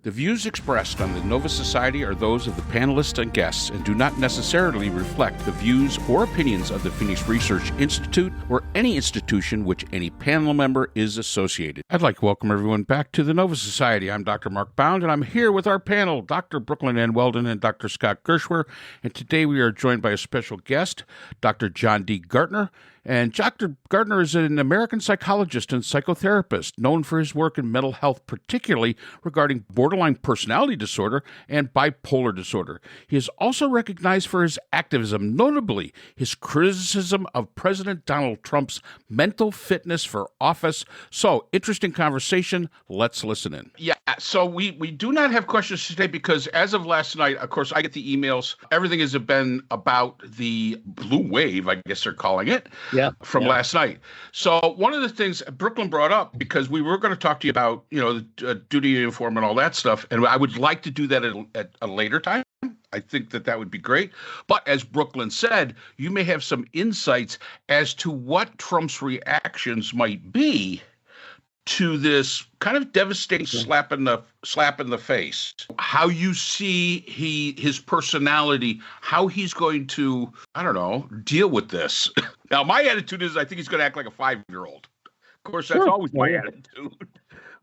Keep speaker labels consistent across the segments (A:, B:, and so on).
A: The views expressed on the Nova Society are those of the panelists and guests and do not necessarily reflect the views or opinions of the Phoenix Research Institute or any institution which any panel member is associated. I'd like to welcome everyone back to the Nova Society. I'm Dr. Mark Bound, and I'm here with our panel, Dr. Brooklyn Ann Weldon and Dr. Scott Gershwer. And today we are joined by a special guest, Dr. John D. Gartner. And Dr. Gartner is an American psychologist and psychotherapist known for his work in mental health, particularly regarding borderline personality disorder and bipolar disorder. He is also recognized for his activism, notably his criticism of President Donald Trump's mental fitness for office. So, interesting conversation. Let's listen in. Yeah, so we do not have questions today because as of last night, of course, I get the emails. Everything has been about the blue wave, I guess they're calling it. From last night. So one of the things Brooklyn brought up, because we were going to talk to you about, the duty uniform and all that stuff, and I would like to do that at a later time. I think that would be great. But as Brooklyn said, you may have some insights as to what Trump's reactions might be to this kind of devastating slap in the face. How you see his personality, how he's going to, deal with this. Now, my attitude is I think he's going to act like a 5-year-old. Of course, that's always my attitude.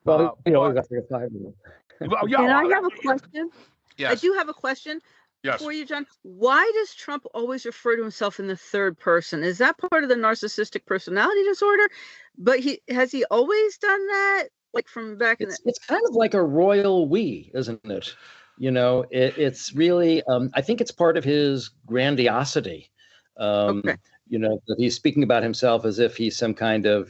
B: Well, he always acts like a 5-year-old.
C: And I have a question.
A: Yes.
C: I do have a question for you, John. Why does Trump always refer to himself in the third person? Is that part of the narcissistic personality disorder? But has he always done that? Like from back in
B: It's kind of like a royal we, isn't it? It's really, I think it's part of his grandiosity. That he's speaking about himself as if he's some kind of,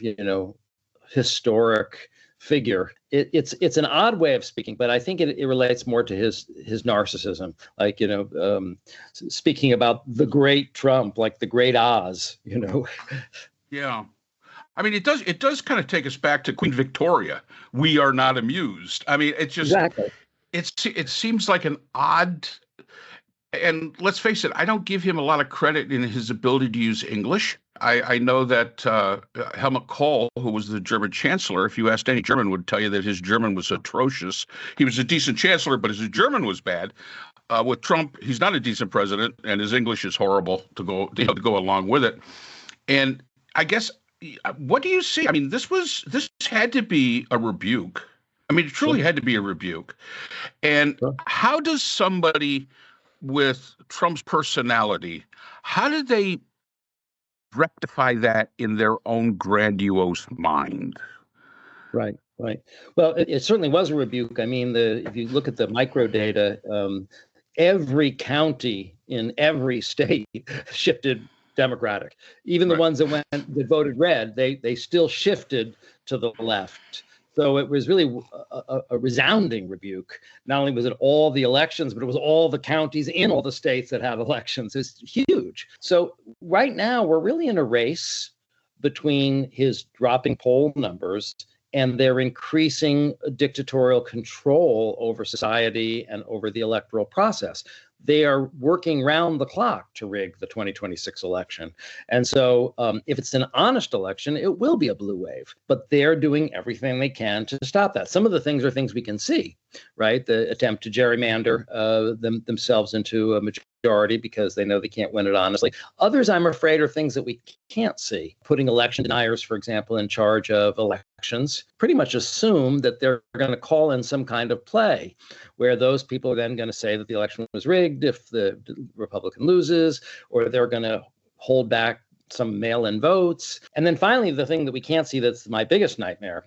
B: historic figure. It's an odd way of speaking, but I think it relates more to his narcissism. Like, speaking about the great Trump, like the great Oz,
A: Yeah. I mean, it does kind of take us back to Queen Victoria. We are not amused. I mean, it's just,
B: exactly.
A: It seems like an odd, and let's face it, I don't give him a lot of credit in his ability to use English. I know that Helmut Kohl, who was the German chancellor, if you asked any German, would tell you that his German was atrocious. He was a decent chancellor, but his German was bad. With Trump, he's not a decent president, and his English is horrible to go along with it. And I guess, what do you see? I mean, this had to be a rebuke. I mean, it truly had to be a rebuke. And how does somebody with Trump's personality, how did they rectify that in their own grandiose mind?
B: Right. Well, it certainly was a rebuke. I mean, if you look at the micro data, every county in every state shifted Democratic. Even the ones that voted red, they still shifted to the left. So it was really a resounding rebuke. Not only was it all the elections, but it was all the counties in all the states that had elections. It's huge. So right now we're really in a race between his dropping poll numbers and their increasing dictatorial control over society and over the electoral process. They are working round the clock to rig the 2026 election. And so if it's an honest election, it will be a blue wave. But they're doing everything they can to stop that. Some of the things are things we can see, right? The attempt to gerrymander themselves into a majority because they know they can't win it honestly. Others, I'm afraid, are things that we can't see. Putting election deniers, for example, in charge of elections, pretty much assume that they're going to call in some kind of play where those people are then going to say that the election was rigged if the Republican loses, or they're going to hold back some mail-in votes. And then finally, the thing that we can't see that's my biggest nightmare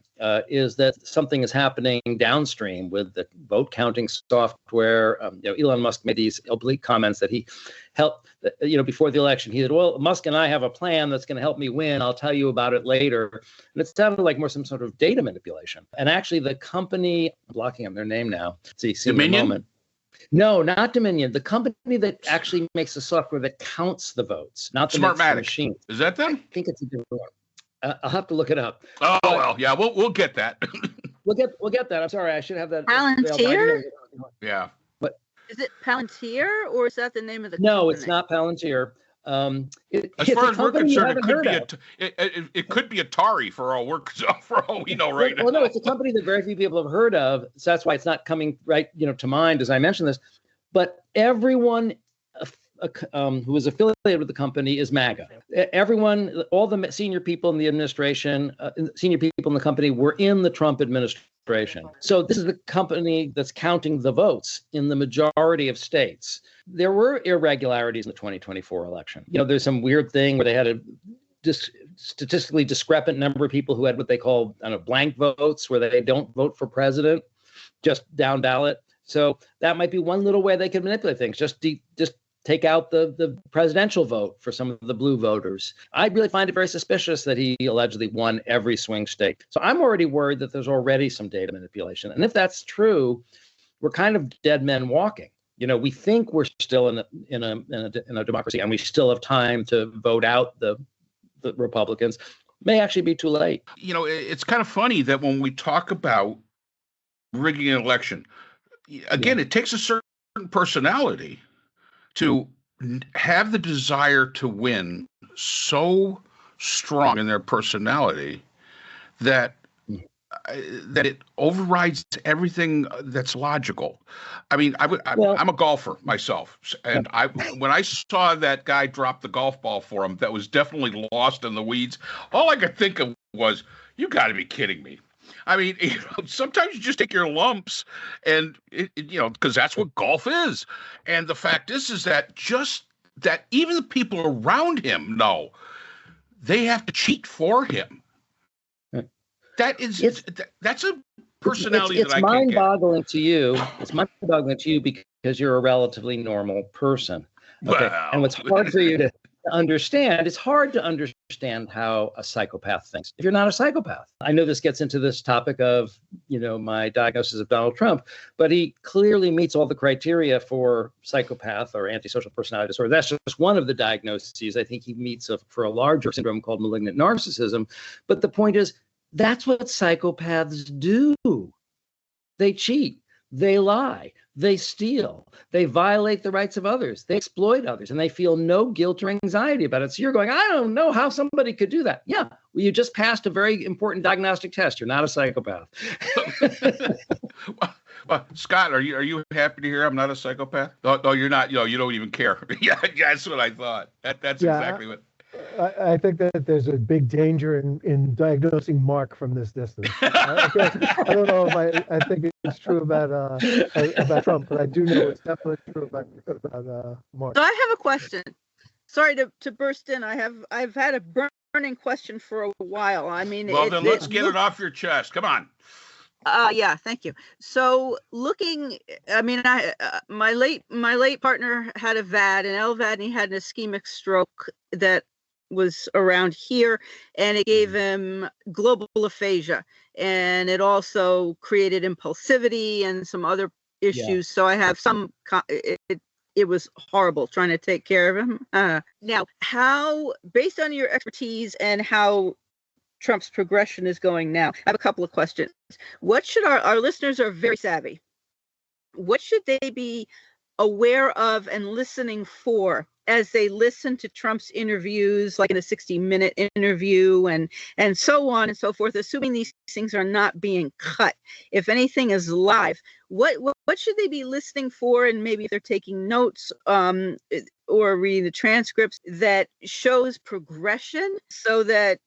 B: is that something is happening downstream with the vote counting software. Elon Musk made these oblique comments that he helped, before the election. He said, well, Musk and I have a plan that's going to help me win. I'll tell you about it later. And it sounded like more some sort of data manipulation. And actually the company, I'm blocking up their name now. See
A: Dominion?
B: In a moment. No, not Dominion. The company that actually makes the software that counts the votes, not the machine.
A: Is that them?
B: I think it's a different one. I'll have to look it up.
A: Oh, well, yeah, we'll get that.
B: We'll get that. I'm sorry, I should have that.
C: Palantir?
A: Yeah.
B: But
C: is it Palantir, or is that the name of the company?
B: No, it's not Palantir.
A: As far as we're concerned, it could be Atari for all we know right now.
B: Well, no, it's a company that very few people have heard of, so that's why it's not coming right, to mind as I mentioned this. But everyone who is affiliated with the company is MAGA. Everyone, all the senior people in the administration, senior people in the company were in the Trump administration. So this is the company that's counting the votes in the majority of states. There were irregularities in the 2024 election. There's some weird thing where they had a statistically discrepant number of people who had what they call blank votes, where they don't vote for president, just down ballot. So that might be one little way they could manipulate things. Just take out the presidential vote for some of the blue voters. I really find it very suspicious that he allegedly won every swing state. So I'm already worried that there's already some data manipulation. And if that's true, we're kind of dead men walking. We think we're still in a democracy, and we still have time to vote out the Republicans. May actually be too late.
A: It's kind of funny that when we talk about rigging an election, again, it takes a certain personality to have the desire to win so strong in their personality that it overrides everything that's logical. I mean, I'm a golfer myself, and when I saw that guy drop the golf ball for him, that was definitely lost in the weeds. All I could think of was, "You got to be kidding me." I mean, sometimes you just take your lumps, and because that's what golf is. And the fact is that even the people around him know they have to cheat for him. That's a personality that I can't get.
B: It's mind-boggling to you. It's mind-boggling to you because you're a relatively normal person. Okay,
A: well,
B: and what's hard for you to understand, it's hard to understand how a psychopath thinks if you're not a psychopath. I know this gets into this topic of, my diagnosis of Donald Trump, but he clearly meets all the criteria for psychopath or antisocial personality disorder. That's just one of the diagnoses. I think he meets for a larger syndrome called malignant narcissism. But the point is, that's what psychopaths do. They cheat. They lie, they steal, they violate the rights of others, they exploit others, and they feel no guilt or anxiety about it. So you're going, I don't know how somebody could do that. Yeah, well, you just passed a very important diagnostic test. You're not a psychopath.
A: Well, Scott, are you happy to hear I'm not a psychopath? No, you're not. You don't even care. Yeah, that's what I thought. That's exactly what.
D: I think that there's a big danger in diagnosing Mark from this distance. I don't know if I think it's true about Trump, but I do know it's definitely true about Mark.
C: So I have a question. Sorry to burst in. I've had a burning question for a while. I mean,
A: then let's get it off your chest. Come on.
C: Yeah, thank you. So my late partner had a VAD, an LVAD, and he had an ischemic stroke that was around here, and it gave him global aphasia, and it also created impulsivity and some other issues. Yeah. So I have it was horrible trying to take care of him. Now, how, based on your expertise and how Trump's progression is going now, I have a couple of questions. What should our listeners are very savvy. What should they be aware of and listening for as they listen to Trump's interviews, like in a 60-minute interview and so on and so forth, assuming these things are not being cut? If anything is live, what should they be listening for? And maybe if they're taking notes or reading the transcripts, that shows progression, so that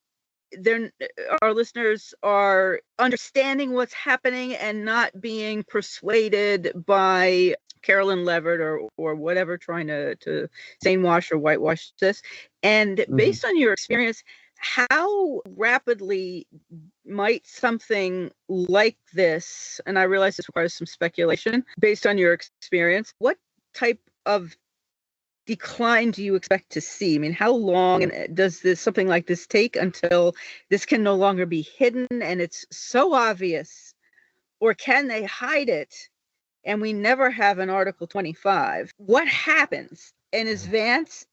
C: our listeners are understanding what's happening and not being persuaded by Carolyn Levitt or whatever, trying to wash or whitewash this. And based on your experience, how rapidly might something like this, and I realize this requires some speculation, based on your experience, what type of decline do you expect to see? I mean, how long does something like this take until this can no longer be hidden and it's so obvious? Or can they hide it and we never have an Article 25? What happens? And is Vance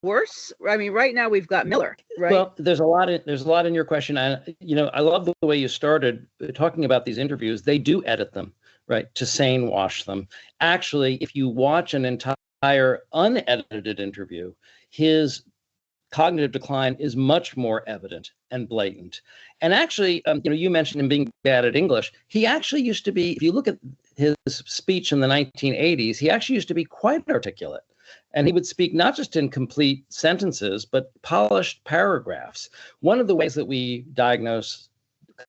C: worse? I mean, right now we've got Miller, right?
B: Well, there's a lot in your question. I love the way you started talking about these interviews. They do edit them, right, to sane wash them. Actually, if you watch an entire entire unedited interview, his cognitive decline is much more evident and blatant. And actually, you mentioned him being bad at English. He actually used to be, if you look at his speech in the 1980s, he actually used to be quite articulate. And he would speak not just in complete sentences, but polished paragraphs. One of the ways that we diagnose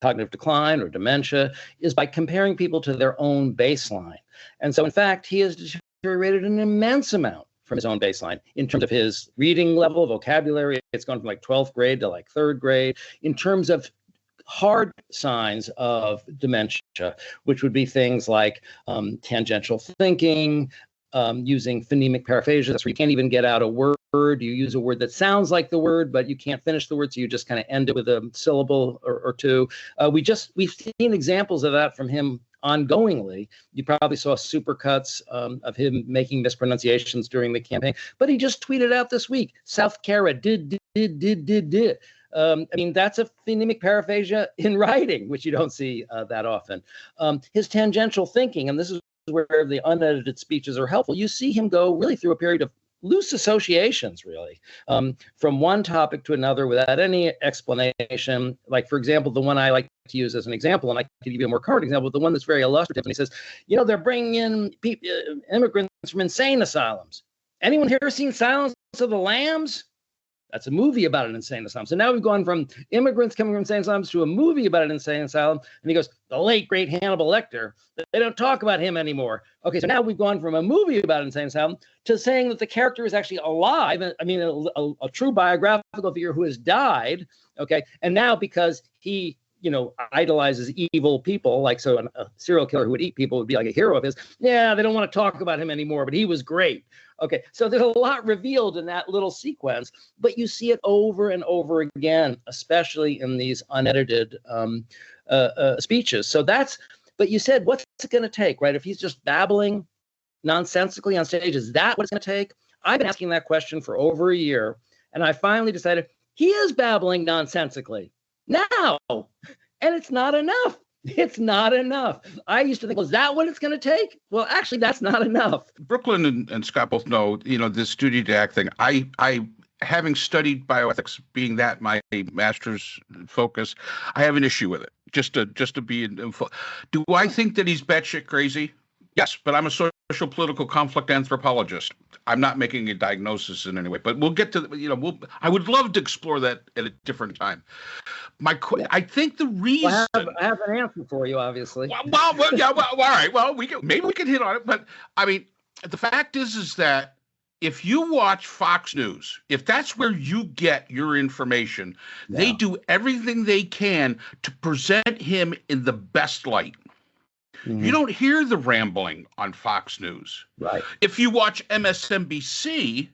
B: cognitive decline or dementia is by comparing people to their own baseline. And so, in fact, he has deteriorated an immense amount from his own baseline in terms of his reading level, vocabulary. It's gone from like 12th grade to like 3rd grade. In terms of hard signs of dementia, which would be things like tangential thinking, using phonemic paraphasia. That's where you can't even get out a word. You use a word that sounds like the word, but you can't finish the word, so you just kind of end it with a syllable or two. We've seen examples of that from him ongoingly. You probably saw supercuts of him making mispronunciations during the campaign, but he just tweeted out this week, South Cara did. I mean, that's a phonemic paraphasia in writing, which you don't see that often. His tangential thinking, and this is where the unedited speeches are helpful. You see him go really through a period of loose associations, really, from one topic to another without any explanation. Like, for example, the one I like to use as an example, and I can give you a more current example, the one that's very illustrative. And he says, they're bringing in immigrants from insane asylums. Anyone here seen Silence of the Lambs? That's a movie about an insane asylum. So now we've gone from immigrants coming from insane asylums to a movie about an insane asylum. And he goes, the late, great Hannibal Lecter. They don't talk about him anymore. Okay, so now we've gone from a movie about an insane asylum to saying that the character is actually alive. I mean, a true biographical figure who has died. Okay, and now because he idolizes evil people, like so a serial killer who would eat people would be like a hero of his. Yeah, they don't want to talk about him anymore, but he was great. Okay, so there's a lot revealed in that little sequence, but you see it over and over again, especially in these unedited speeches. So but you said, what's it going to take, right? If he's just babbling nonsensically on stage, is that what it's going to take? I've been asking that question for over a year, and I finally decided he is babbling nonsensically now, and it's not enough. It's not enough. I used to think, well, is that what it's going to take? Well, actually, that's not enough.
A: Brooklyn and Scott both know, this duty to act thing. I having studied bioethics, being that my master's focus, I have an issue with it. Just to be info. Do I think that he's batshit crazy? Yes, but I'm a social political conflict anthropologist. I'm not making a diagnosis in any way, but we'll get to I would love to explore that at a different time. I think the reason
B: I have an answer for you, obviously.
A: Well, all right. Well, maybe we can hit on it, but I mean, the fact is that if you watch Fox News, if that's where you get your information, they do everything they can to present him in the best light. Mm-hmm. You don't hear the rambling on Fox News.
B: Right.
A: If you watch MSNBC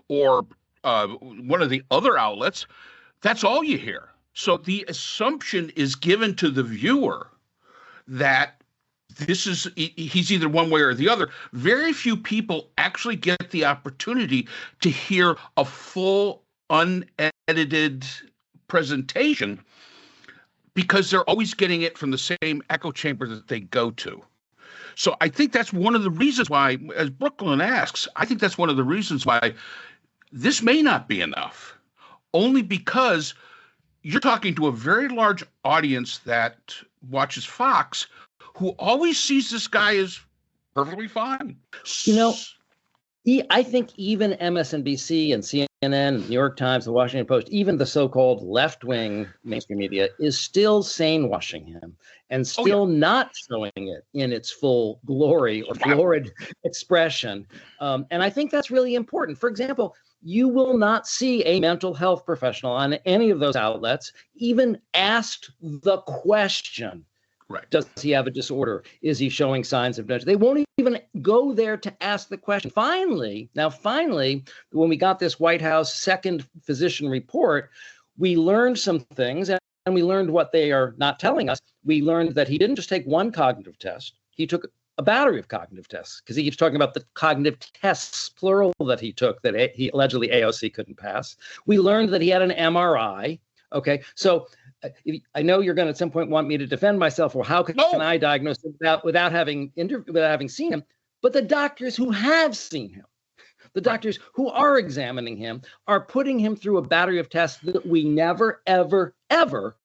A: or one of the other outlets, that's all you hear. So the assumption is given to the viewer that he's either one way or the other. Very few people actually get the opportunity to hear a full, unedited presentation, because they're always getting it from the same echo chamber that they go to. So I think that's one of the reasons why, as Brooklyn asks, I think that's one of the reasons why this may not be enough, only because you're talking to a very large audience that watches Fox, who always sees this guy as perfectly fine.
B: I think even MSNBC and CNN, New York Times, the Washington Post, even the so-called left-wing mainstream media is still sane-washing him and still not showing it in its full glory or florid expression. And I think that's really important. For example, you will not see a mental health professional on any of those outlets even asked the question,
A: right,
B: does he have a disorder? Is he showing signs of dementia? They won't even go there to ask the question. Finally, when we got this White House second physician report, we learned some things, and we learned what they are not telling us. We learned that he didn't just take one cognitive test. He took a battery of cognitive tests, because he keeps talking about the cognitive tests, plural, that he took that he allegedly AOC couldn't pass. We learned that he had an MRI. Okay, so I know you're going to at some point want me to defend myself. Well, how can I diagnose him without having seen him? But the doctors who have seen him The doctors who are examining him are putting him through a battery of tests that we never, ever, ever,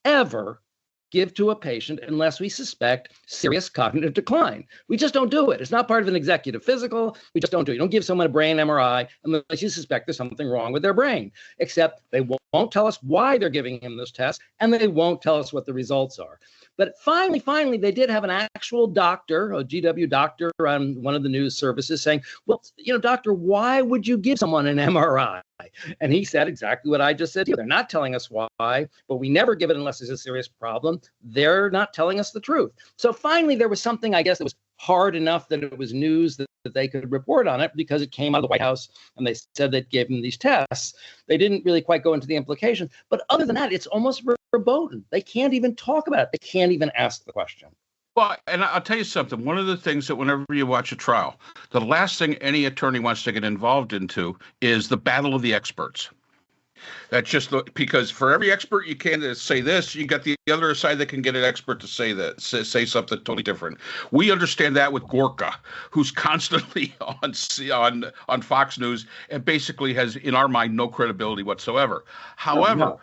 B: ever give to a patient unless we suspect serious cognitive decline. We just don't do it. It's not part of an executive physical. We just don't do it. You don't give someone a brain MRI unless you suspect there's something wrong with their brain, except they won't tell us why they're giving him this test, and they won't tell us what the results are. But finally, they did have an actual doctor, a GW doctor on one of the news services saying, well, doctor, why would you give someone an MRI? And he said exactly what I just said to you. They're not telling us why, but we never give it unless there's a serious problem. They're not telling us the truth. So finally, there was something, I guess, that was hard enough that it was news that they could report on it because it came out of the White House and they said they gave him these tests. They didn't really quite go into the implications. But other than that, it's almost verboten. They can't even talk about it. They can't even ask the question.
A: Well, and I'll tell you something. One of the things that whenever you watch a trial, the last thing any attorney wants to get involved into is the battle of the experts. That's just because for every expert you can say this, you got the other side that can get an expert to say that, say something totally different. We understand that with Gorka, who's constantly on Fox News and basically has, in our mind, no credibility whatsoever. However,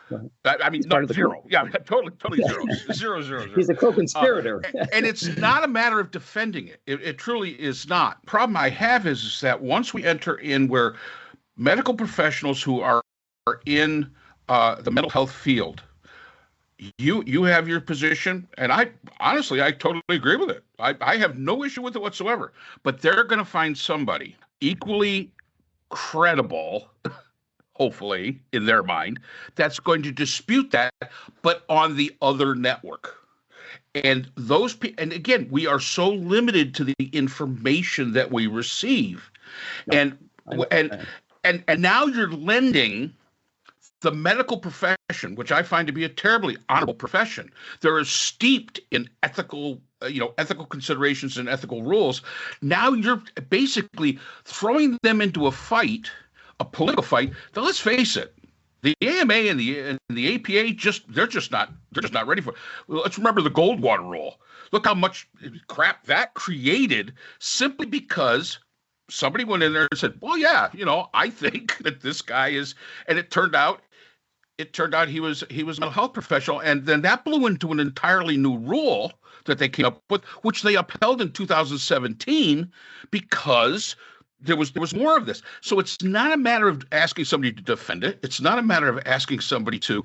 A: I mean, no, zero. Yeah, totally zero. Zero.
B: He's a co-conspirator.
A: And it's not a matter of defending it. It truly is not. Problem I have is that once we enter in where medical professionals who are in the mental health field, you have your position, and I totally agree with it. I have no issue with it whatsoever. But they're going to find somebody equally credible, hopefully in their mind, that's going to dispute that, but on the other network. And and again, we are so limited to the information that we receive, and now you're lending the medical profession, which I find to be a terribly honorable profession. They're steeped in ethical considerations and ethical rules. Now you're basically throwing them into a fight, a political fight. Now let's face it, the AMA and the APA they're just not ready for it. Let's remember the Goldwater rule. Look how much crap that created simply because somebody went in there and said, well, yeah, I think that this guy is, and it turned out he was a mental health professional, and then that blew into an entirely new rule that they came up with, which they upheld in 2017 because there was more of this. So it's not a matter of asking somebody to defend it. It's not a matter of asking somebody to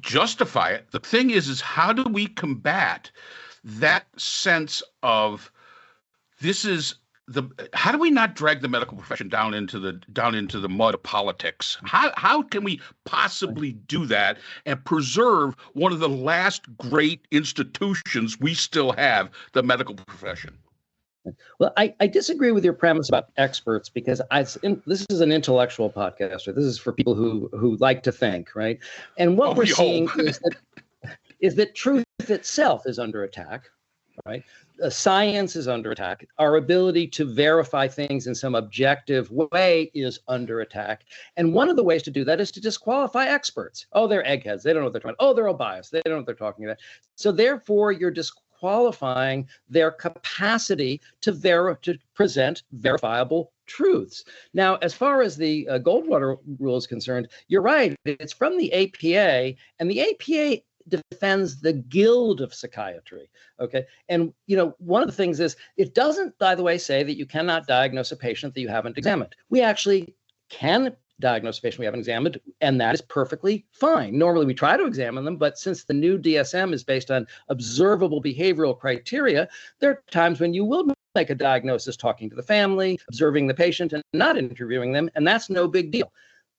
A: justify it. The thing is how do we combat that sense of how do we not drag the medical profession down into the mud of politics? How can we possibly do that and preserve one of the last great institutions we still have, the medical profession?
B: Well, I disagree with your premise about experts because this is an intellectual podcast. Right? This is for people who like to think, right? And what we're seeing is that truth itself is under attack, right? Science is under attack. Our ability to verify things in some objective way is under attack. And one of the ways to do that is to disqualify experts. Oh, they're eggheads. They don't know what they're talking about. Oh, they're all biased. They don't know what they're talking about. So therefore, you're disqualifying their capacity to present verifiable truths. Now, as far as the Goldwater rule is concerned, you're right. It's from the APA, and the APA defends the guild of psychiatry. Okay. And, one of the things is it doesn't, by the way, say that you cannot diagnose a patient that you haven't examined. We actually can diagnose a patient we haven't examined, and that is perfectly fine. Normally we try to examine them, but since the new DSM is based on observable behavioral criteria, there are times when you will make a diagnosis talking to the family, observing the patient, and not interviewing them, and that's no big deal.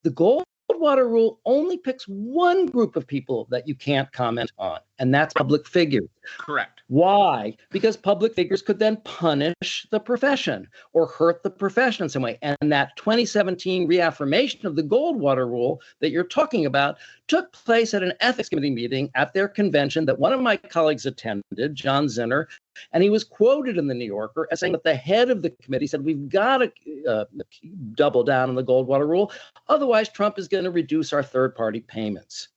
B: The Goldwater rule only picks one group of people that you can't comment on, and that's public figures.
A: Correct.
B: Why? Because public figures could then punish the profession or hurt the profession in some way. And that 2017 reaffirmation of the Goldwater rule that you're talking about took place at an ethics committee meeting at their convention that one of my colleagues attended, John Zinner, and he was quoted in the New Yorker as saying that the head of the committee said, we've got to double down on the Goldwater rule. Otherwise, Trump is going to reduce our third-party payments.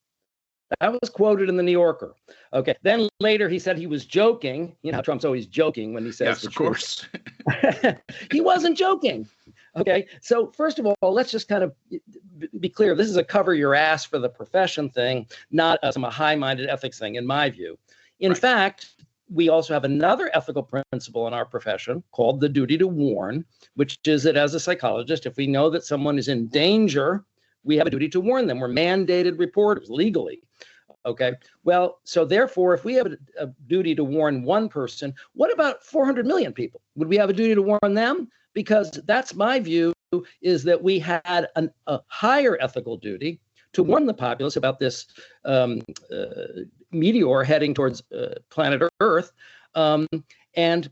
B: That was quoted in the New Yorker. Okay. Then later he said he was joking. You know, Trump's always joking when he says the truth.
A: Course.
B: He wasn't joking. Okay. So first of all, let's just kind of be clear. This is a cover your ass for the profession thing, not a high-minded ethics thing, in my view. In fact, we also have another ethical principle in our profession called the duty to warn, which is that as a psychologist, if we know that someone is in danger, we have a duty to warn them. We're mandated reporters legally. Okay. Well, so therefore, if we have a duty to warn one person, what about 400 million people? Would we have a duty to warn them? Because that's my view, is that we had a higher ethical duty to warn the populace about this meteor heading towards planet Earth. And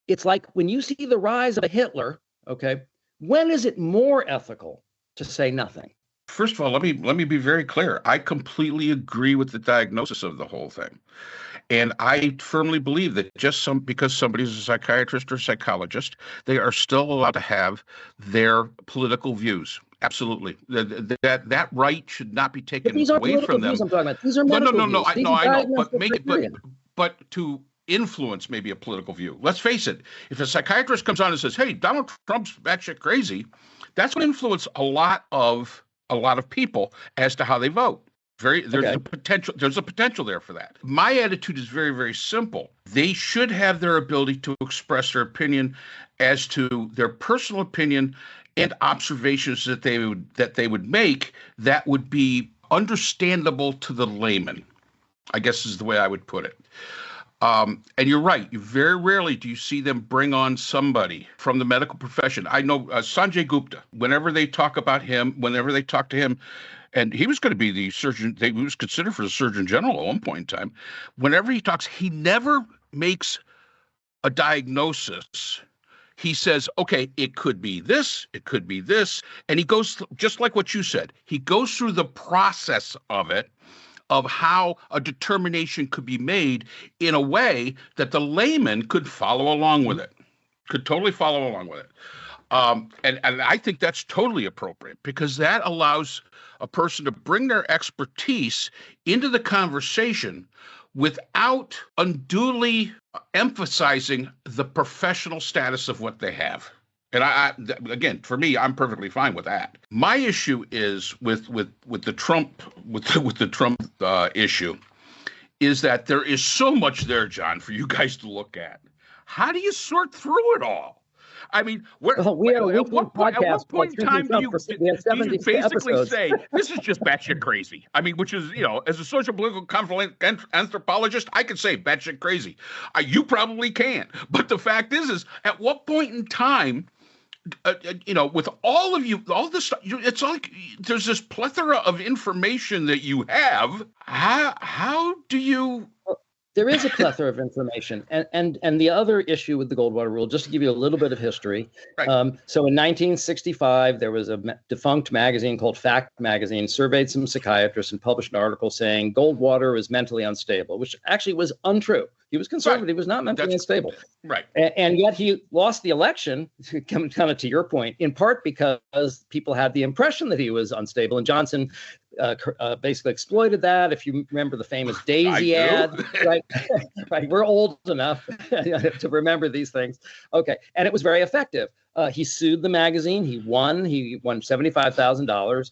B: it's like when you see the rise of a Hitler, okay, when is it more ethical to say nothing?
A: First of all, let me be very clear. I completely agree with the diagnosis of the whole thing. And I firmly believe that because somebody's a psychiatrist or psychologist, they are still allowed to have their political views. Absolutely. That right should not be taken away from them.
B: I'm talking about. These are medical views.
A: I know. But to influence maybe a political view. Let's face it. If a psychiatrist comes on and says, "Hey, Donald Trump's batshit crazy," that's going to influence a lot of people as to how they vote. There's a potential there for that. My attitude is very, very simple. They should have their ability to express their opinion as to their personal opinion and observations that they would make that would be understandable to the layman, I guess is the way I would put it. And you're right. Very rarely do you see them bring on somebody from the medical profession. I know Sanjay Gupta, whenever they talk to him, and he was going to be the surgeon, he was considered for the Surgeon General at one point in time. Whenever he talks, he never makes a diagnosis. He says, okay, it could be this, it could be this. And he goes, just like what you said, he goes through the process of it, of how a determination could be made in a way that the layman could follow along with it, could totally follow along with it. And I think that's totally appropriate because that allows a person to bring their expertise into the conversation without unduly emphasizing the professional status of what they have. And again, for me, I'm perfectly fine with that. My issue is with the Trump issue is that there is so much there, John, for you guys to look at. How do you sort through it all? I mean, at what point in time do you basically say this is just batshit crazy? I mean, which is, as a social political anthropologist, I could say batshit crazy. You probably can't. But the fact is at what point in time, with all of you, all this stuff, it's like there's this plethora of information that you have. How do you?
B: There is a plethora of information. And the other issue with the Goldwater rule, just to give you a little bit of history. Right. So in 1965, there was a defunct magazine called Fact Magazine, surveyed some psychiatrists and published an article saying Goldwater is mentally unstable, which actually was untrue. He was conservative. Right. He was not mentally unstable.
A: Right.
B: And yet he lost the election, kind of to your point, in part because people had the impression that he was unstable. And Johnson basically exploited that. If you remember the famous Daisy ad, right? Right. We're old enough to remember these things. Okay. And it was very effective. He sued the magazine. He won $75,000.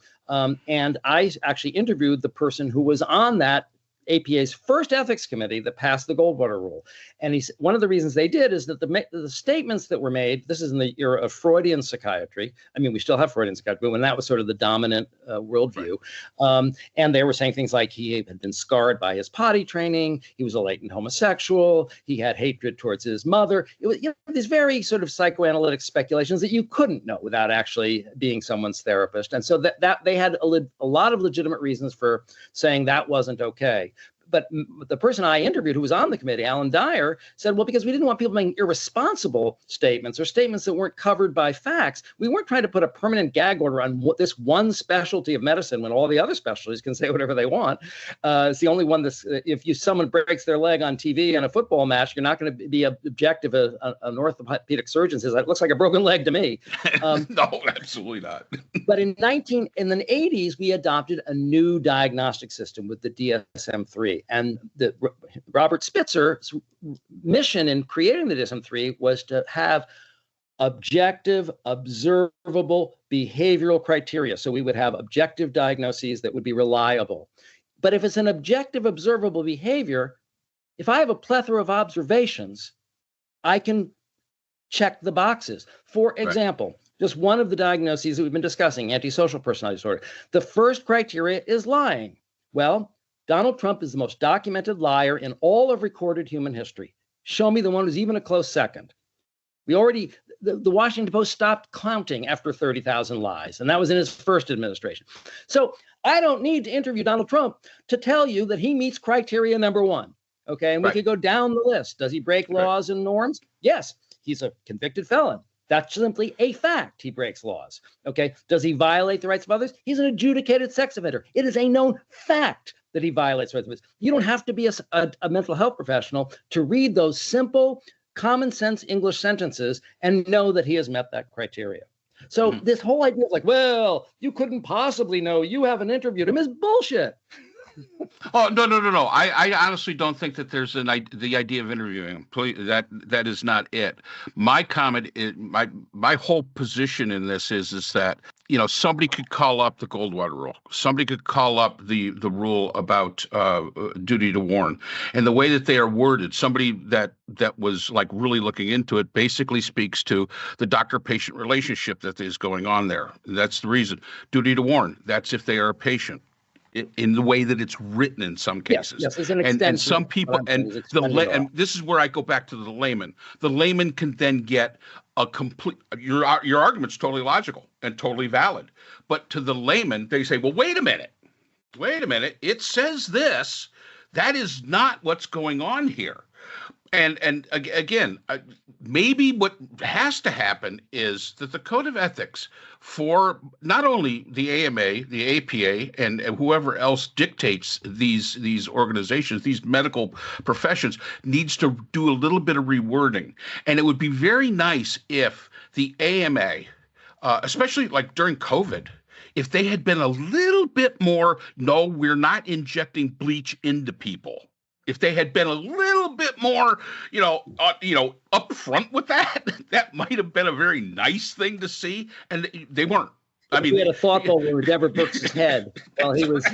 B: And I actually interviewed the person who was on that APA's first ethics committee that passed the Goldwater rule. And one of the reasons they did is that the statements that were made, this is in the era of Freudian psychiatry. I mean, we still have Freudian psychiatry, but when that was sort of the dominant worldview. Right. And they were saying things like he had been scarred by his potty training. He was a latent homosexual. He had hatred towards his mother. It was, these very sort of psychoanalytic speculations that you couldn't know without actually being someone's therapist. And so that they had a lot of legitimate reasons for saying that wasn't okay. the person I interviewed who was on the committee, Alan Dyer, said, well, because we didn't want people making irresponsible statements or statements that weren't covered by facts. We weren't trying to put a permanent gag order on this one specialty of medicine when all the other specialties can say whatever they want. It's the only one that's, if someone breaks their leg on TV in a football match, you're not going to be objective. An orthopedic surgeon says, it looks like a broken leg to me.
A: No, absolutely not.
B: But in the 80s, we adopted a new diagnostic system with the DSM-3. And Robert Spitzer's mission in creating the DSM-3 was to have objective, observable behavioral criteria. So we would have objective diagnoses that would be reliable. But if it's an objective, observable behavior, if I have a plethora of observations, I can check the boxes. For example, just one of the diagnoses that we've been discussing, antisocial personality disorder. The first criteria is lying. Well, Donald Trump is the most documented liar in all of recorded human history. Show me the one who's even a close second. The Washington Post stopped counting after 30,000 lies, and that was in his first administration. So I don't need to interview Donald Trump to tell you that he meets criteria number one. Okay, and we could go down the list. Does he break laws and norms? Yes, he's a convicted felon. That's simply a fact. He breaks laws. Okay. Does he violate the rights of others? He's an adjudicated sex offender. It is a known fact that he violates rights of others. You don't have to be a mental health professional to read those simple, common sense English sentences and know that he has met that criteria. So this whole idea of like, well, you couldn't possibly know, you haven't interviewed him, is bullshit.
A: Oh, no. I honestly don't think that there's the idea of interviewing him. Please, that is not it. My comment is, my whole position in this is that, somebody could call up the Goldwater rule. Somebody could call up the rule about duty to warn. And the way that they are worded, somebody that was like really looking into it basically speaks to the doctor-patient relationship that is going on there. That's the reason. Duty to warn. That's if they are a patient. In the way that it's written in some cases.
B: Yes, it's an extension.
A: And some people, and this is where I go back to the layman. The layman can then get a complete, your argument's totally logical and totally valid. But to the layman, they say, well, wait a minute. It says this. That is not what's going on here. And again, maybe what has to happen is that the code of ethics for not only the AMA, the APA, and whoever else dictates these organizations, these medical professions, needs to do a little bit of rewording. And it would be very nice if the AMA, especially like during COVID, if they had been a little bit more, no, we're not injecting bleach into people. If they had been a little bit more, upfront with that, that might have been a very nice thing to see. And they weren't. I mean,
B: we had a thoughtful over Deborah Brooks's head while he was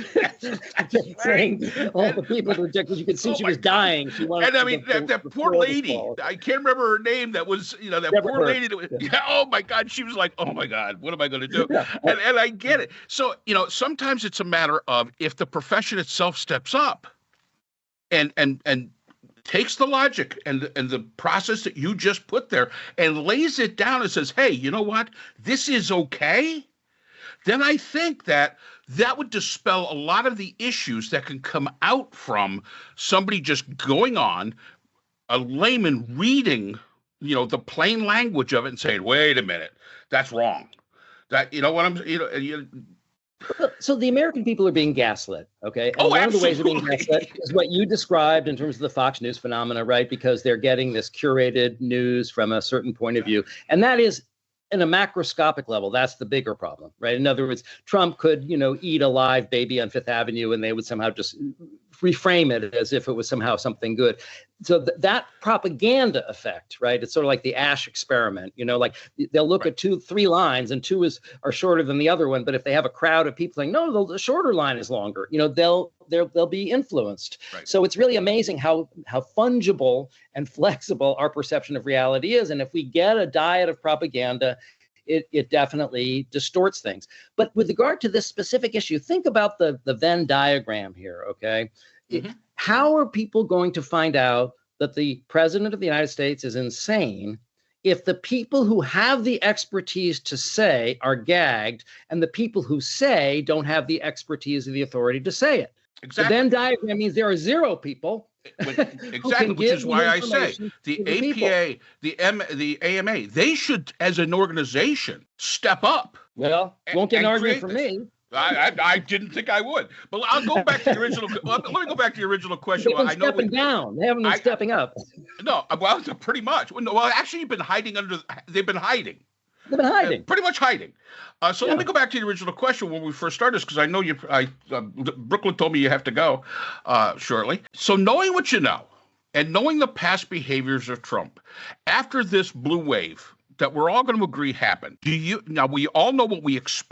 B: saying all the people who rejected. You could see she was dying. She wanted.
A: And I mean, that poor lady. I can't remember her name. That was, that Deborah poor lady. That was, oh my God, she was like, oh my God, what am I going to do? And I get it. So sometimes it's a matter of if the profession itself steps up. And takes the logic and the process that you just put there and lays it down and says, hey, you know what? This is okay. Then I think that would dispel a lot of the issues that can come out from somebody just going on, a layman reading, the plain language of it and saying, wait a minute, that's wrong. That,
B: So the American people are being gaslit, okay? And
A: one
B: of the ways they're being gaslit is what you described in terms of the Fox News phenomena, right? Because they're getting this curated news from a certain point of view. And that is, in a macroscopic level, that's the bigger problem, right? In other words, Trump could, eat a live baby on Fifth Avenue and they would somehow just reframe it as if it was somehow something good. So that propaganda effect, right? It's sort of like the Ash experiment, like they'll look at 2-3 lines and two are shorter than the other one. But if they have a crowd of people saying, no, the shorter line is longer, they'll be influenced. Right. So it's really amazing how fungible and flexible our perception of reality is. And if we get a diet of propaganda, it definitely distorts things. But with regard to this specific issue, think about the Venn diagram here, okay? Mm-hmm. How are people going to find out that the president of the United States is insane if the people who have the expertise to say are gagged and the people who say don't have the expertise or the authority to say it?
A: Exactly.
B: The Venn diagram means there are 0 people.
A: Exactly, which is why I say the APA, the AMA, they should, as an organization, step up.
B: Well, won't get an argument from me.
A: I didn't think I would, but I'll go back to the original. Let me go back to the original question.
B: They've been stepping down. They haven't been stepping up.
A: No, well, pretty much. Well, actually, you've been hiding they've been hiding.
B: They've been hiding.
A: Pretty much hiding. So let me go back to the original question when we first started this, because I know Brooklyn told me you have to go shortly. So knowing what you know and knowing the past behaviors of Trump, after this blue wave that we're all going to agree happened, now we all know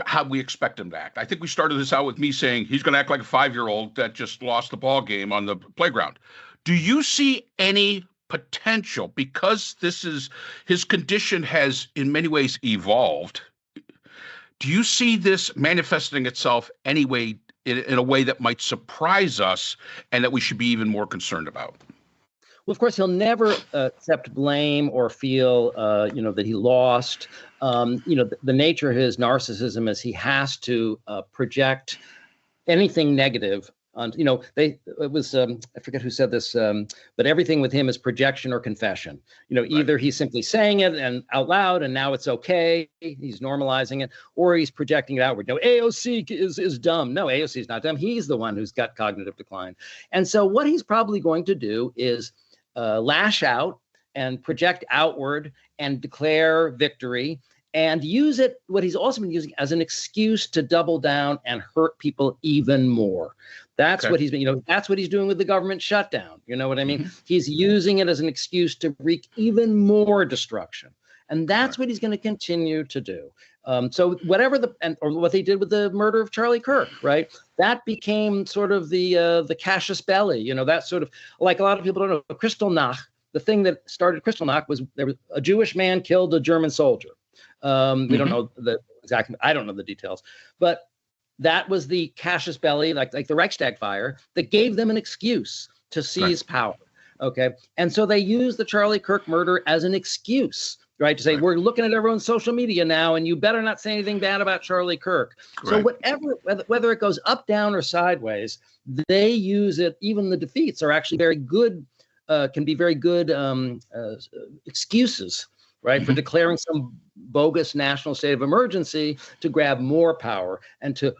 A: how we expect him to act. I think we started this out with me saying he's going to act like a 5-year-old that just lost the ball game on the playground. Do you see any potential, because his condition has in many ways evolved? Do you see this manifesting itself anyway in a way that might surprise us and that we should be even more concerned about?
B: Well, of course, he'll never accept blame or feel, that he lost. The nature of his narcissism is he has to project anything negative on. It was I forget who said this, but everything with him is projection or confession. Either he's simply saying it and out loud, and now it's okay, he's normalizing it, or he's projecting it outward. AOC is dumb. No, AOC is not dumb. He's the one who's got cognitive decline, and so what he's probably going to do is lash out and project outward and declare victory and use it, what he's also been using, as an excuse to double down and hurt people even more. That's what he's been, that's what he's doing with the government shutdown. You know what I mean? Mm-hmm. He's using it as an excuse to wreak even more destruction. And that's what he's going to continue to do. So whatever or what they did with the murder of Charlie Kirk, right? That became sort of the casus belli, that sort of, like a lot of people don't know, Kristallnacht, the thing that started Kristallnacht was there was a Jewish man killed a German soldier. We don't know I don't know the details, but that was the casus belli, like the Reichstag fire, that gave them an excuse to seize power. Okay. And so they used the Charlie Kirk murder as an excuse, right? To say, we're looking at everyone's social media now, and you better not say anything bad about Charlie Kirk. So whether it goes up, down, or sideways, they use it. Even the defeats are actually very good, can be very good excuses, right? For declaring some bogus national state of emergency to grab more power and to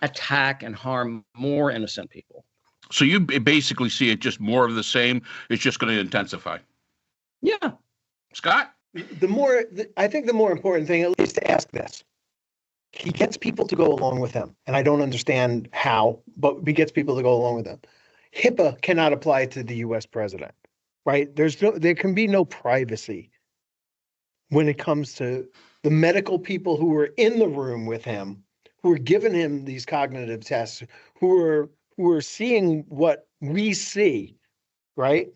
B: attack and harm more innocent people.
A: So you basically see it just more of the same. It's just going to intensify.
B: Yeah.
A: Scott?
E: I think the more important thing is to ask this. He gets people to go along with him, and I don't understand how, but he gets people to go along with him. HIPAA cannot apply to the U.S. president, right? There can be no privacy when it comes to the medical people who were in the room with him, who were giving him these cognitive tests, who are seeing what we see, right?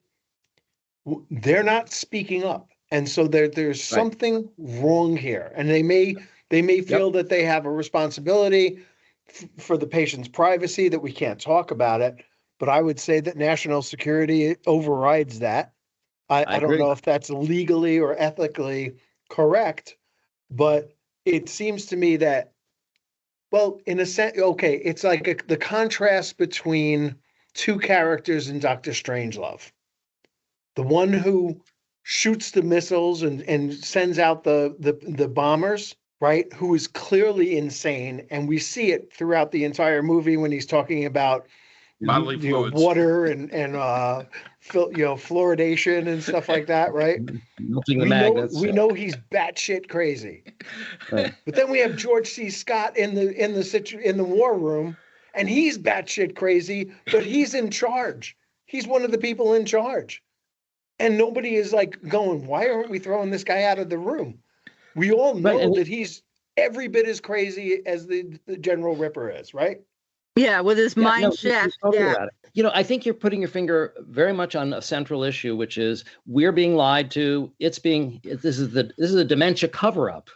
E: They're not speaking up. And so there's something wrong here. And they may feel that they have a responsibility for the patient's privacy, that we can't talk about it. But I would say that national security overrides that. I don't know if that's legally or ethically correct, but it seems to me that, well, in a sense, it's like the contrast between two characters in Dr. Strangelove. The one who shoots the missiles and sends out the bombers, right? Who is clearly insane. And we see it throughout the entire movie when he's talking about
A: bodily fluids,
E: water and fluoridation and stuff like that, right? We know he's batshit crazy. Right. But then we have George C. Scott in the war room, and he's batshit crazy, but he's in charge. He's one of the people in charge. And nobody is like going, why aren't we throwing this guy out of the room? We all know that he's every bit as crazy as the General Ripper is, right?
C: Yeah, with his mind shift.
B: I think you're putting your finger very much on a central issue, which is we're being lied to. This is a dementia cover-up,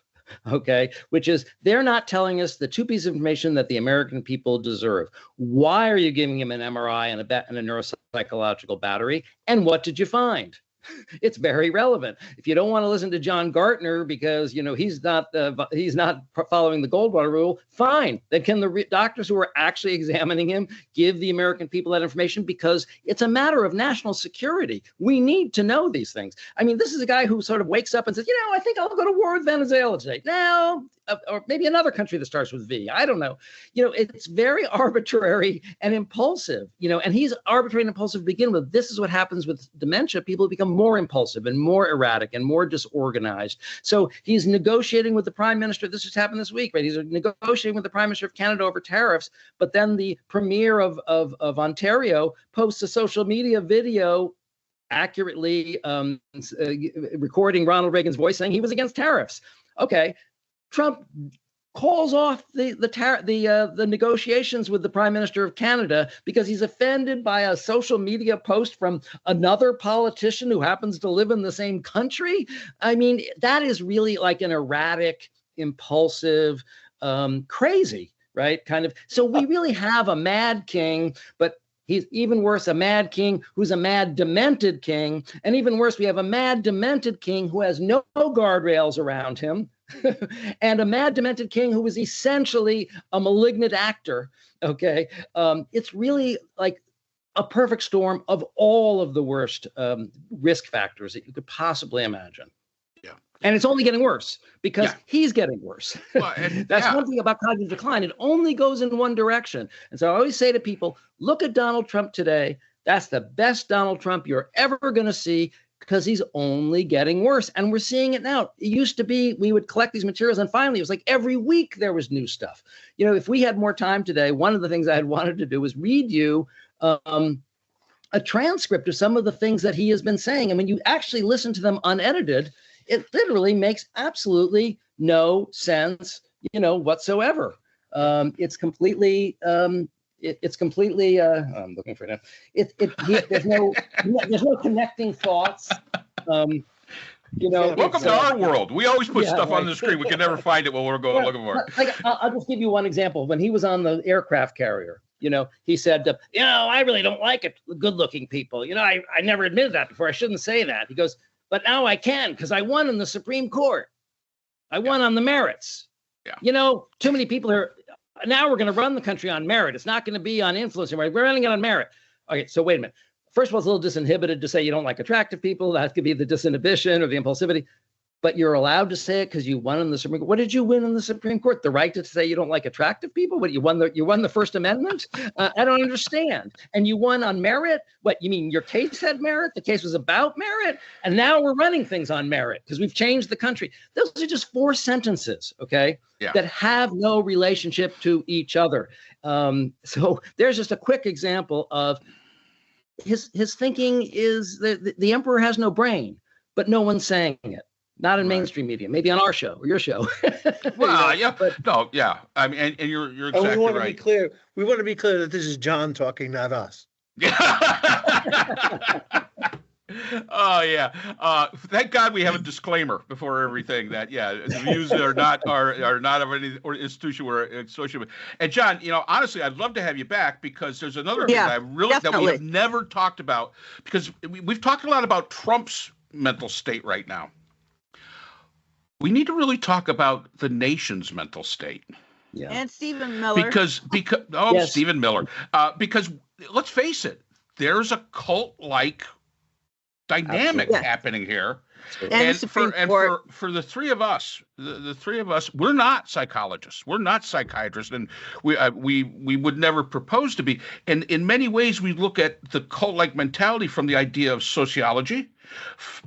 B: okay? Which is they're not telling us the two pieces of information that the American people deserve. Why are you giving him an MRI and a neuropsychological battery? And what did you find? It's very relevant. If you don't want to listen to John Gartner because he's not following the Goldwater rule, fine. Then can the doctors who are actually examining him give the American people that information, because it's a matter of national security. We need to know these things. I mean, this is a guy who sort of wakes up and says, I think I'll go to war with Venezuela today. Now, or maybe another country that starts with V. I don't know. It's very arbitrary and impulsive, and he's arbitrary and impulsive to begin with. This is what happens with dementia. People become more impulsive and more erratic and more disorganized. So he's negotiating with the prime minister. This just happened this week, right? He's negotiating with the prime minister of Canada over tariffs, but then the premier of Ontario posts a social media video accurately recording Ronald Reagan's voice saying he was against tariffs. Okay. Trump calls off the negotiations with the Prime Minister of Canada because he's offended by a social media post from another politician who happens to live in the same country. I mean, that is really like an erratic, impulsive, crazy, right? Kind of. So we really have a mad king, but he's even worse, a mad king who's a mad, demented king. And even worse, we have a mad, demented king who has no guardrails around him. And a mad, demented king who was essentially a malignant actor. Okay. It's really like a perfect storm of all of the worst risk factors that you could possibly imagine.
A: Yeah.
B: And it's only getting worse because he's getting worse. Well, that's one thing about cognitive decline. It only goes in one direction. And so I always say to people, look at Donald Trump today. That's the best Donald Trump you're ever going to see, because he's only getting worse. And we're seeing it now. It used to be we would collect these materials, and finally it was like every week there was new stuff. If we had more time today, one of the things I had wanted to do was read you a transcript of some of the things that he has been saying. And when you actually listen to them unedited, it literally makes absolutely no sense, whatsoever. It's completely it's completely I'm looking for it. There's no connecting thoughts. Welcome
A: to our world. We always put stuff on the screen. We can never find it when we're going looking for it.
B: Like, I'll just give you one example. When he was on the aircraft carrier, he said, I really don't like it, good-looking people. I never admitted that before. I shouldn't say that. He goes, but now I can, because I won in the Supreme Court. I won on the merits. Yeah. Too many people are. Now we're going to run the country on merit. It's not going to be on influence anymore. We're running it on merit. Okay, so wait a minute. First of all, it's a little disinhibited to say you don't like attractive people. That could be the disinhibition or the impulsivity. But you're allowed to say it because you won in the Supreme Court. What did you win in the Supreme Court? The right to say you don't like attractive people? What, you won the First Amendment? I don't understand. And you won on merit? What, you mean your case had merit? The case was about merit? And now we're running things on merit because we've changed the country. Those are just 4 sentences, okay, that have no relationship to each other. So there's just a quick example of his thinking is the emperor has no brain, but no one's saying it. Not in mainstream media, maybe on our show or your show.
A: Well, I mean, and you're exactly right.
E: And we want to be clear. We want to be clear that this is John talking, not us.
A: Oh yeah. Thank God we have a disclaimer before everything that the views are not of any institution we're associated with. And John, honestly, I'd love to have you back because there's another thing that we have never talked about, because we've talked a lot about Trump's mental state right now. We need to really talk about the nation's mental state.
C: Yeah. And Stephen Miller.
A: Because Stephen Miller. Because let's face it, there's a cult-like dynamic happening here. And for the three of us, the three of us, we're not psychologists, we're not psychiatrists, and we would never propose to be. And in many ways, we look at the cult-like mentality from the idea of sociology,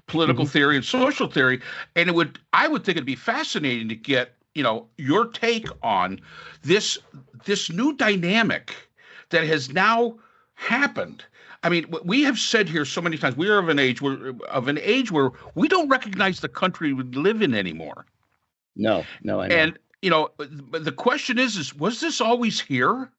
A: political theory, and social theory. And I would think it'd be fascinating to get your take on this new dynamic that has now happened. I mean, we have said here so many times, we are of an age where we don't recognize the country we live in anymore.
B: No, I know.
A: And, the question is was this always here?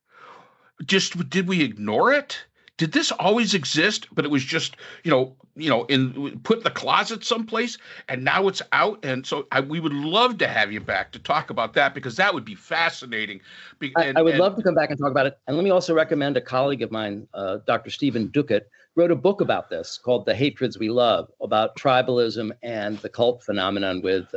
A: Just, did we ignore it? Did this always exist, but it was just, put in the closet someplace, and now it's out? And so we would love to have you back to talk about that, because that would be fascinating.
B: I would love to come back and talk about it. And let me also recommend a colleague of mine, Dr. Stephen Duckett, wrote a book about this called The Hatreds We Love, about tribalism and the cult phenomenon with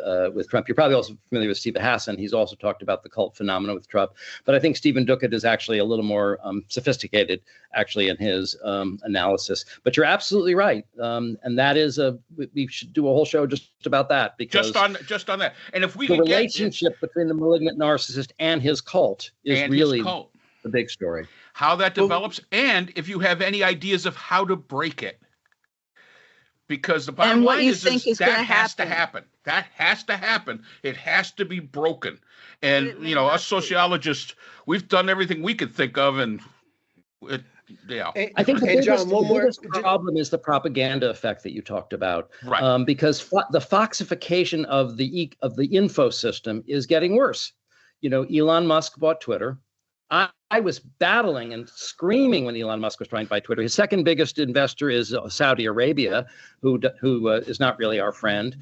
B: Trump. You're probably also familiar with Stephen Hassan. He's also talked about the cult phenomenon with Trump. But I think Stephen Duckett is actually a little more sophisticated, actually, in his analysis. But you're absolutely right. And that is we should do a whole show just about that, because
A: just on that. And if we
B: the
A: could
B: relationship between the malignant narcissist and his cult is really the big story.
A: How that develops, and if you have any ideas of how to break it. Because the bottom line is that has to happen. That has to happen. It has to be broken. And, you know, us sociologists, we've done everything we could think of, and
B: I think the biggest problem is the propaganda effect that you talked about,
A: right?
B: Because the foxification of the info system is getting worse. You know, Elon Musk bought Twitter. I was battling and screaming when Elon Musk was trying to buy Twitter. His second biggest investor is Saudi Arabia, who is not really our friend.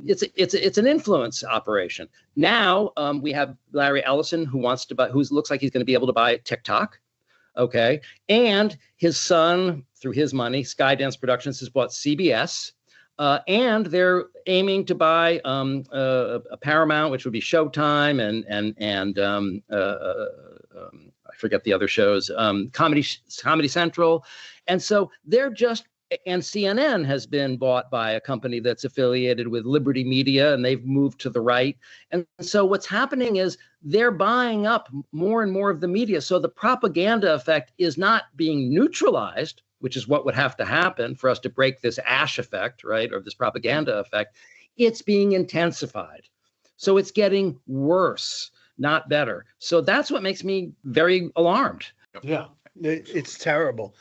B: It's an influence operation. Now we have Larry Ellison, who looks like he's going to be able to buy TikTok. Okay. And his son, through his money, Skydance Productions, has bought CBS. And they're aiming to buy a Paramount, which would be Showtime, and I forget the other shows, Comedy Central. And so and CNN has been bought by a company that's affiliated with Liberty Media, and they've moved to the right. And so what's happening is they're buying up more and more of the media. So the propaganda effect is not being neutralized, which is what would have to happen for us to break this ash effect, right, or this propaganda effect. It's being intensified. So it's getting worse, not better. So that's what makes me very alarmed.
E: Yeah, it's terrible.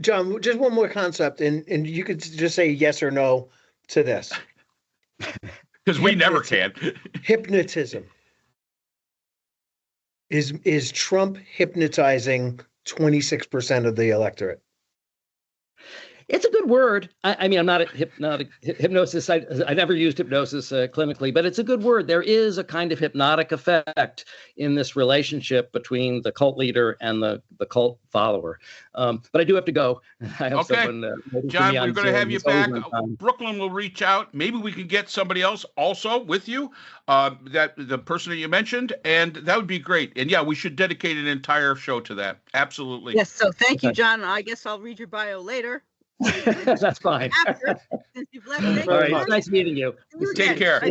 E: John, just one more concept, and you could just say yes or no to this.
A: Because we never can.
E: Hypnotism. Is Trump hypnotizing 26% of the electorate?
B: It's a good word. I mean, I'm not a hypnosis. I never used hypnosis clinically, but it's a good word. There is a kind of hypnotic effect in this relationship between the cult leader and the cult follower. But I do have to go. I have someone,
A: John, we're going to have you back. Brooklyn will reach out. Maybe we can get somebody else also with you, that the person that you mentioned, and that would be great. And yeah, we should dedicate an entire show to that. Absolutely.
C: Yes. So thank you, John. I guess I'll read your bio later.
B: That's fine.
C: Since you've left,
B: all right. It's nice meeting you.
A: Take care.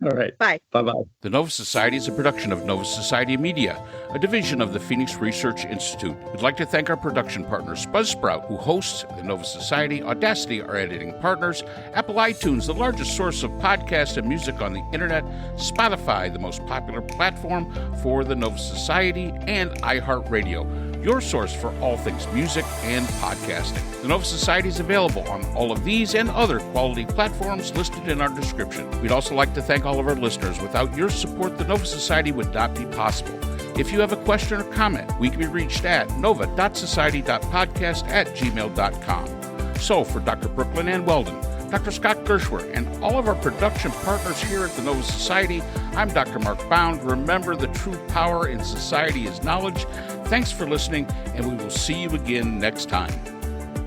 B: All right.
C: Bye.
B: Bye-bye.
A: The Nova Society is a production of Nova Society Media, a division of the Phoenix Research Institute. We'd like to thank our production partners, Buzzsprout, who hosts the Nova Society, Audacity, our editing partners, Apple iTunes, the largest source of podcasts and music on the internet, Spotify, the most popular platform for the Nova Society, and iHeartRadio, your source for all things music and podcasting. The Nova Society is available on all of these and other quality platforms listed in our description. We'd also like to thank all of our listeners. Without your support, the Nova Society would not be possible. If you have a question or comment, we can be reached at nova.society.podcast@gmail.com. So for Dr. Brooklyn Ann Weldon, Dr. Scott Gershwer, and all of our production partners here at the Nova Society, I'm Dr. Mark Bound. Remember, the true power in society is knowledge. Thanks for listening, and we will see you again next time.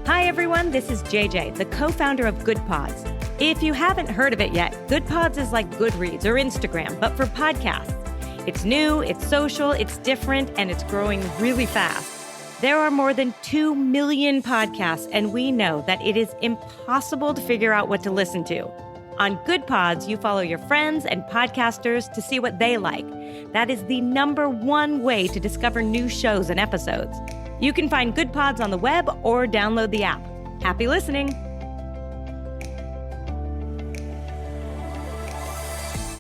F: Hi, everyone. This is JJ, the co-founder of Good Pods. If you haven't heard of it yet, Good Pods is like Goodreads or Instagram, but for podcasts. It's new, it's social, it's different, and it's growing really fast. There are more than 2 million podcasts, and we know that it is impossible to figure out what to listen to. On Good Pods, you follow your friends and podcasters to see what they like. That is the #1 way to discover new shows and episodes. You can find Good Pods on the web or download the app. Happy listening!